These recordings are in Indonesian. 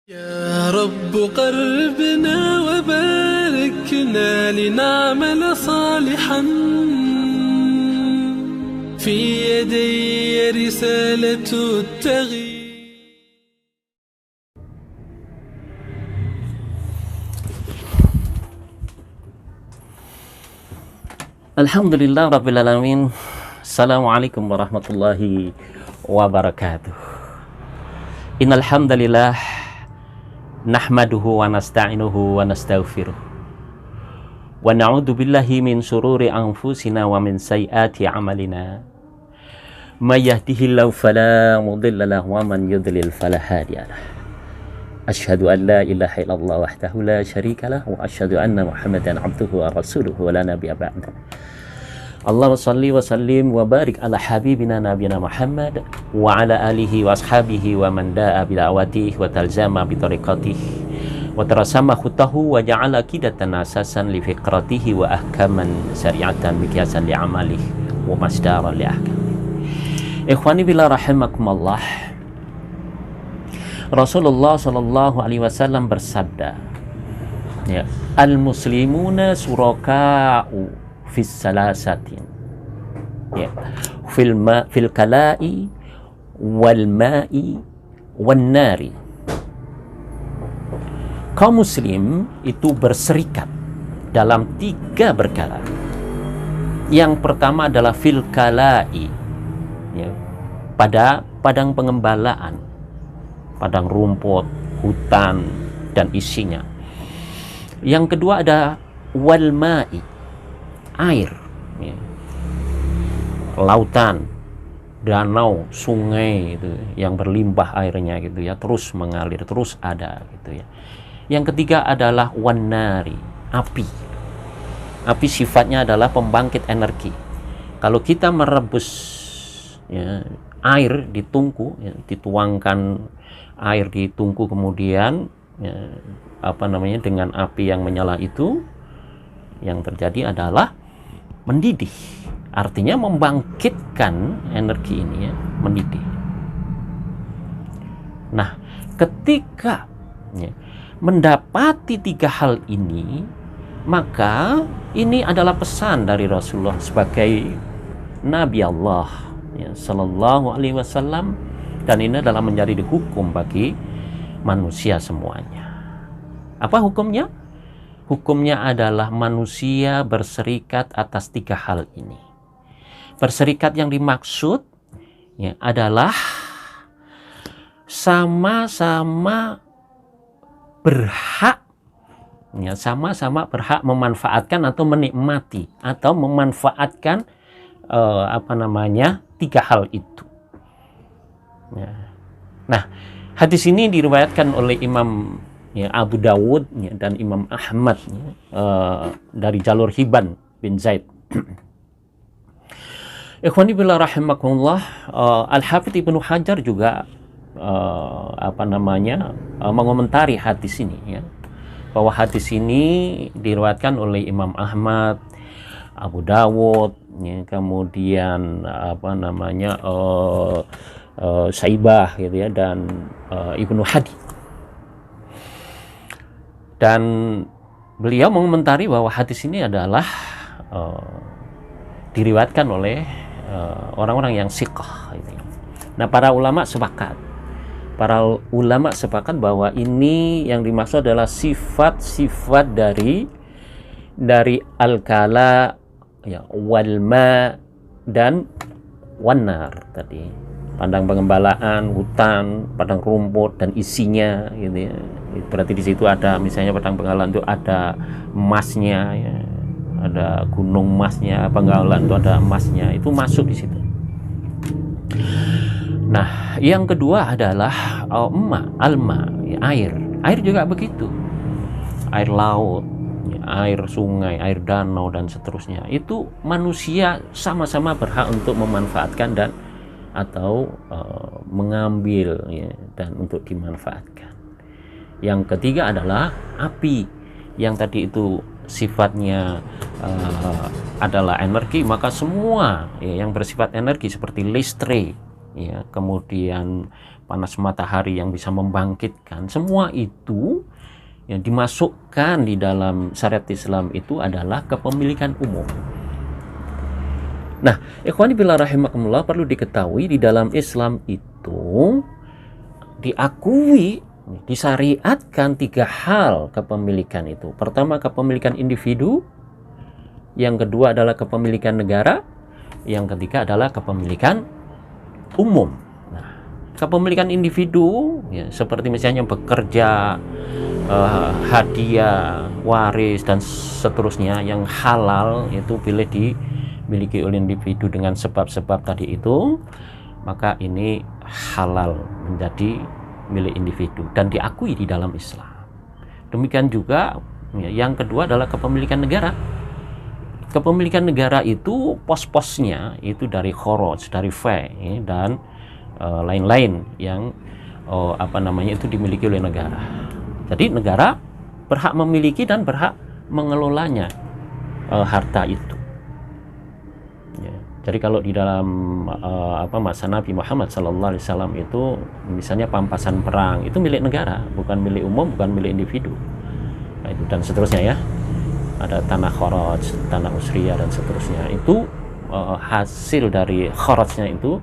يا رب قربنا وباركنا لنعمل صالحا في يدي رسالة التغيير. Alhamdulillah Rabbil Alamin. Assalamualaikum warahmatullahi wabarakatuh. Innal hamdalillah nahmaduhu wa nasta'inuhu wa nastaghfiruh wa na'udzu billahi min syururi anfusina wa min sayyiati a'malina. May yahdihillahu fala mudilla lahu wa man yudlil fala hadiya lahu. Asyhadu an la ilaha illallah wahdahu la syarika lahu wa asyhadu anna Muhammadan abduhu wa rasuluhu wa la nabiyya ba'da. Allahumma shalli wa sallim wa barik ala habibina nabiyina Muhammad wa ala alihi wa ashabihi wa man da'a bi da'watihi wa talzama bi tariqatihi wa tarasama khutahu wa ja'ala qidatan asasan li fiqratihi wa ahkaman syari'atan miqyasan li amalihi wa masdaran li ahkamihi. Ikhwani billah rahimakumullah. Rasulullah sallallahu alaihi wasallam bersabda, ya, al-muslimuna suraka'u fis salasatin, ya, fil kala'i wal ma'i wan nari. Kaum muslim itu berserikat dalam 3 perkara. Yang pertama adalah fil kala'i, ya, pada padang pengembalaan, padang rumput, hutan dan isinya. Yang kedua ada wal ma'i, air, ya, lautan, danau, sungai itu yang berlimpah airnya gitu ya, terus mengalir, terus ada gitu ya. Yang ketiga adalah wan nari, api. Api sifatnya adalah pembangkit energi. Kalau kita merebus, ya, air di tungku, ya, dituangkan air di tungku kemudian, ya, dengan api yang menyala itu, yang terjadi adalah mendidih, artinya membangkitkan energi ini, ya, mendidih. Nah, ketika, ya, mendapati 3 hal ini, maka ini adalah pesan dari Rasulullah sebagai Nabi Allah, ya, Sallallahu Alaihi Wasallam, dan ini adalah menjadi hukum bagi manusia semuanya. Apa hukumnya? Hukumnya adalah manusia berserikat atas 3 hal ini. Berserikat yang dimaksud, ya, adalah sama-sama berhak, ya, sama-sama berhak memanfaatkan atau menikmati atau memanfaatkan 3 hal itu. Ya. Nah, hadis ini diriwayatkan oleh Imam, ya, Abu Dawud, ya, dan Imam Ahmad, ya, dari jalur Hibban bin Zaid. Ikhwani billah rahimakumullah. Al-Hafidz Ibnu Hajar juga mengomentari hadis ini, ya, bahwa hadis ini diriwayatkan oleh Imam Ahmad, Abu Dawud, ya, kemudian Saibah gitu ya, dan Ibnu Hadi. Dan beliau mengomentari bahwa hadis ini adalah diriwayatkan oleh orang-orang yang siqah gitu. Nah, para ulama sepakat bahwa ini yang dimaksud adalah sifat-sifat dari al-kala, ya, wal ma dan wanar tadi, padang pengembalaan, hutan, padang rumput dan isinya gitu ya. Berarti di situ ada, misalnya padang pengembalaan itu ada emasnya, ya, ada gunung emasnya, pengembalaan itu ada emasnya, itu masuk di situ. Nah, yang kedua adalah alma, ya, air juga begitu, air laut, ya, air sungai, air danau dan seterusnya. Itu manusia sama-sama berhak untuk memanfaatkan dan atau mengambil, ya, dan untuk dimanfaatkan. Yang ketiga adalah api, yang tadi itu sifatnya adalah energi, maka semua, ya, yang bersifat energi seperti listrik, ya, kemudian panas matahari yang bisa membangkitkan, semua itu yang dimasukkan di dalam syariat Islam itu adalah kepemilikan umum. Nah, ikhwani billah rahimakumullah, perlu diketahui di dalam Islam itu diakui, disyariatkan 3 hal kepemilikan itu. Pertama, kepemilikan individu, yang kedua adalah kepemilikan negara, yang ketiga adalah kepemilikan umum. Nah, kepemilikan individu ya, seperti misalnya bekerja, hadiah, waris dan seterusnya yang halal itu boleh dimiliki oleh individu dengan sebab-sebab tadi itu, maka ini halal menjadi milik individu dan diakui di dalam Islam. Demikian juga ya, yang kedua adalah kepemilikan negara. Kepemilikan negara itu pos-posnya itu dari khoroj, dari fee ya, dan lain-lain yang itu dimiliki oleh negara. Jadi negara berhak memiliki dan berhak mengelolanya harta itu. Ya. Jadi kalau di dalam masa Nabi Muhammad SAW itu misalnya pampasan perang itu milik negara, bukan milik umum, bukan milik individu. Nah, itu dan seterusnya ya. Ada tanah khoroj, tanah usriyah dan seterusnya. Itu hasil dari khorojnya itu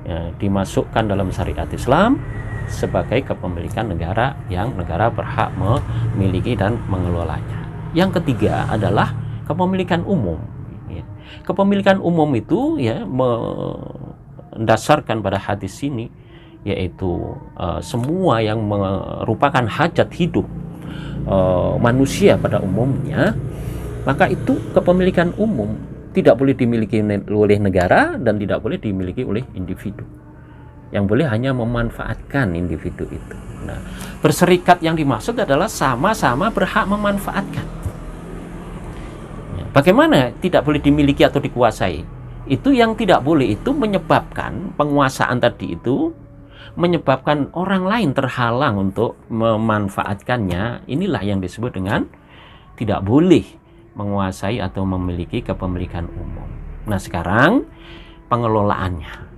ya, dimasukkan dalam syariat Islam sebagai kepemilikan negara yang negara berhak memiliki dan mengelolanya. Yang ketiga adalah kepemilikan umum. Ya. Kepemilikan umum itu ya mendasarkan pada hadis ini, yaitu semua yang merupakan hajat hidup manusia pada umumnya, maka itu kepemilikan umum tidak boleh dimiliki oleh negara dan tidak boleh dimiliki oleh individu. Yang boleh hanya memanfaatkan individu itu. Nah, berserikat yang dimaksud adalah sama-sama berhak memanfaatkan. Bagaimana tidak boleh dimiliki atau dikuasai? Itu yang tidak boleh itu menyebabkan penguasaan tadi itu menyebabkan orang lain terhalang untuk memanfaatkannya. Inilah yang disebut dengan tidak boleh menguasai atau memiliki kepemilikan umum. Nah, sekarang pengelolaannya.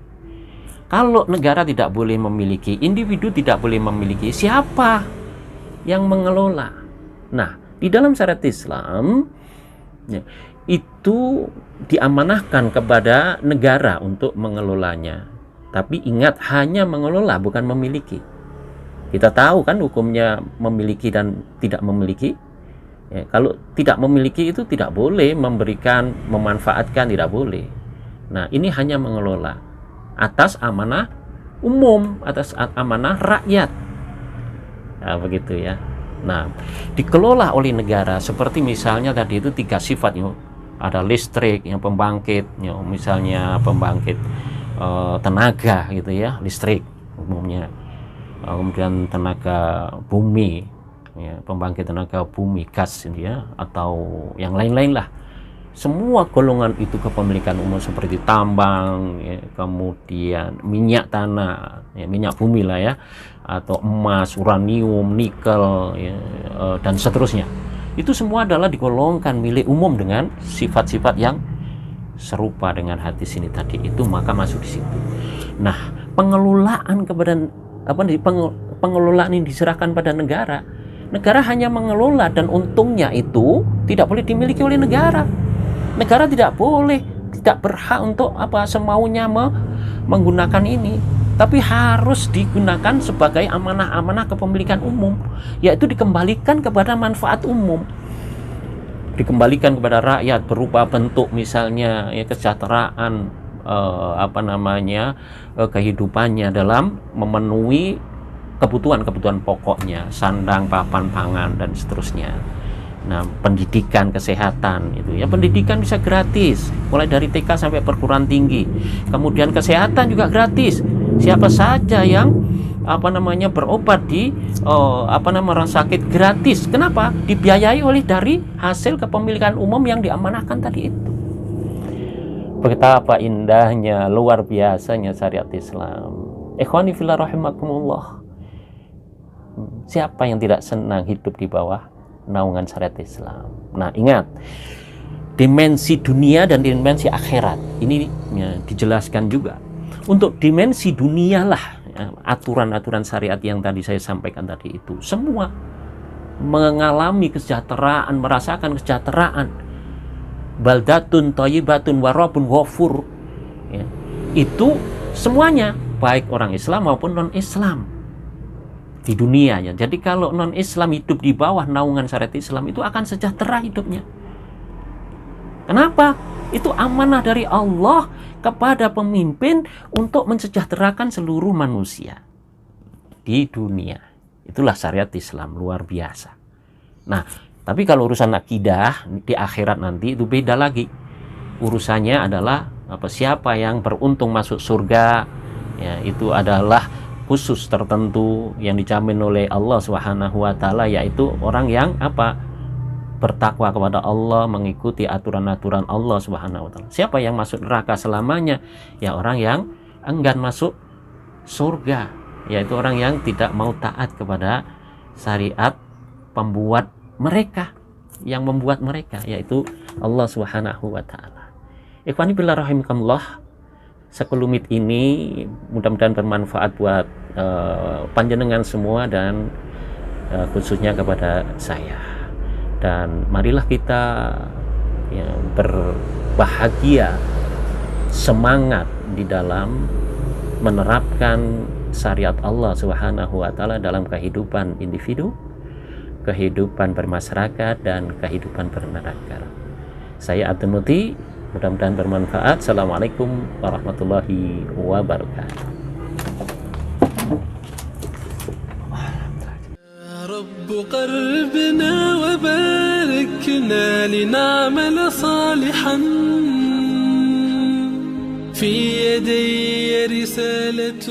Kalau negara tidak boleh memiliki, individu tidak boleh memiliki, siapa yang mengelola? Nah, di dalam syariat Islam ya, itu diamanahkan kepada negara untuk mengelolanya. Tapi ingat, hanya mengelola, bukan memiliki. Kita tahu kan hukumnya memiliki dan tidak memiliki. Ya, kalau tidak memiliki itu tidak boleh memberikan, memanfaatkan, tidak boleh. Nah, ini hanya mengelola atas amanah umum, atas amanah rakyat. Nah, begitu ya. Nah, dikelola oleh negara seperti misalnya tadi itu 3 sifat ya. Ada listrik, yang pembangkit, ya, misalnya pembangkit tenaga gitu ya, listrik umumnya. Kemudian tenaga bumi, ya, pembangkit tenaga bumi, gas ya, atau yang lain-lain lah. Semua golongan itu kepemilikan umum seperti tambang, ya, kemudian minyak tanah, ya, minyak bumi lah ya, atau emas, uranium, nikel, ya, dan seterusnya. Itu semua adalah digolongkan milik umum dengan sifat-sifat yang serupa dengan hadis ini tadi itu, maka masuk di situ. Nah, pengelolaan kepada pengelolaan ini diserahkan pada negara. Negara hanya mengelola dan untungnya itu tidak boleh dimiliki oleh negara. Negara tidak boleh, tidak berhak untuk semaunya menggunakan ini, tapi harus digunakan sebagai amanah-amanah kepemilikan umum, yaitu dikembalikan kepada manfaat umum, dikembalikan kepada rakyat berupa bentuk misalnya ya, kesejahteraan kehidupannya dalam memenuhi kebutuhan-kebutuhan pokoknya, sandang, papan, pangan dan seterusnya. Nah, pendidikan, kesehatan itu ya, pendidikan bisa gratis mulai dari TK sampai perguruan tinggi. Kemudian kesehatan juga gratis. Siapa saja yang berobat di orang sakit gratis. Kenapa? Dibiayai oleh dari hasil kepemilikan umum yang diamanahkan tadi itu. Betapa indahnya, luar biasanya syariat Islam. Ikhwani fillah rahimakumullah. Siapa yang tidak senang hidup di bawah naungan syariat Islam? Nah, ingat, dimensi dunia dan dimensi akhirat ini ya, dijelaskan juga. Untuk dimensi dunia lah ya, aturan-aturan syariat yang tadi saya sampaikan tadi itu, semua mengalami kesejahteraan, merasakan kesejahteraan. Baldatun thayyibatun wa rabbun ghafur, ya, itu semuanya, baik orang Islam maupun non-Islam di dunia, ya. Jadi kalau non-Islam hidup di bawah naungan syariat Islam itu akan sejahtera hidupnya. Kenapa? Itu amanah dari Allah kepada pemimpin untuk mensejahterakan seluruh manusia di dunia. Itulah syariat Islam, luar biasa. Nah, tapi kalau urusan akidah di akhirat nanti itu beda lagi. Urusannya adalah siapa yang beruntung masuk surga, ya, itu adalah khusus tertentu yang dijamin oleh Allah Subhanahu wa taala, yaitu orang yang bertakwa kepada Allah, mengikuti aturan-aturan Allah Subhanahu wa taala. Siapa yang masuk neraka selamanya? Ya orang yang enggan masuk surga, yaitu orang yang tidak mau taat kepada syariat pembuat mereka, yang membuat mereka, yaitu Allah Subhanahu wa taala. Ikhwani billah rahimakumullah, sekelumit ini mudah-mudahan bermanfaat buat panjenengan semua dan khususnya kepada saya. Dan marilah kita, ya, berbahagia, semangat di dalam menerapkan syariat Allah Subhanahu wa taala dalam kehidupan individu, kehidupan bermasyarakat, dan kehidupan bernegara. Saya Abdul Muti, mudah-mudahan bermanfaat. Assalamualaikum warahmatullahi wabarakatuh. رب قربنا وباركنا لنعمل صالحا في يدي رسالة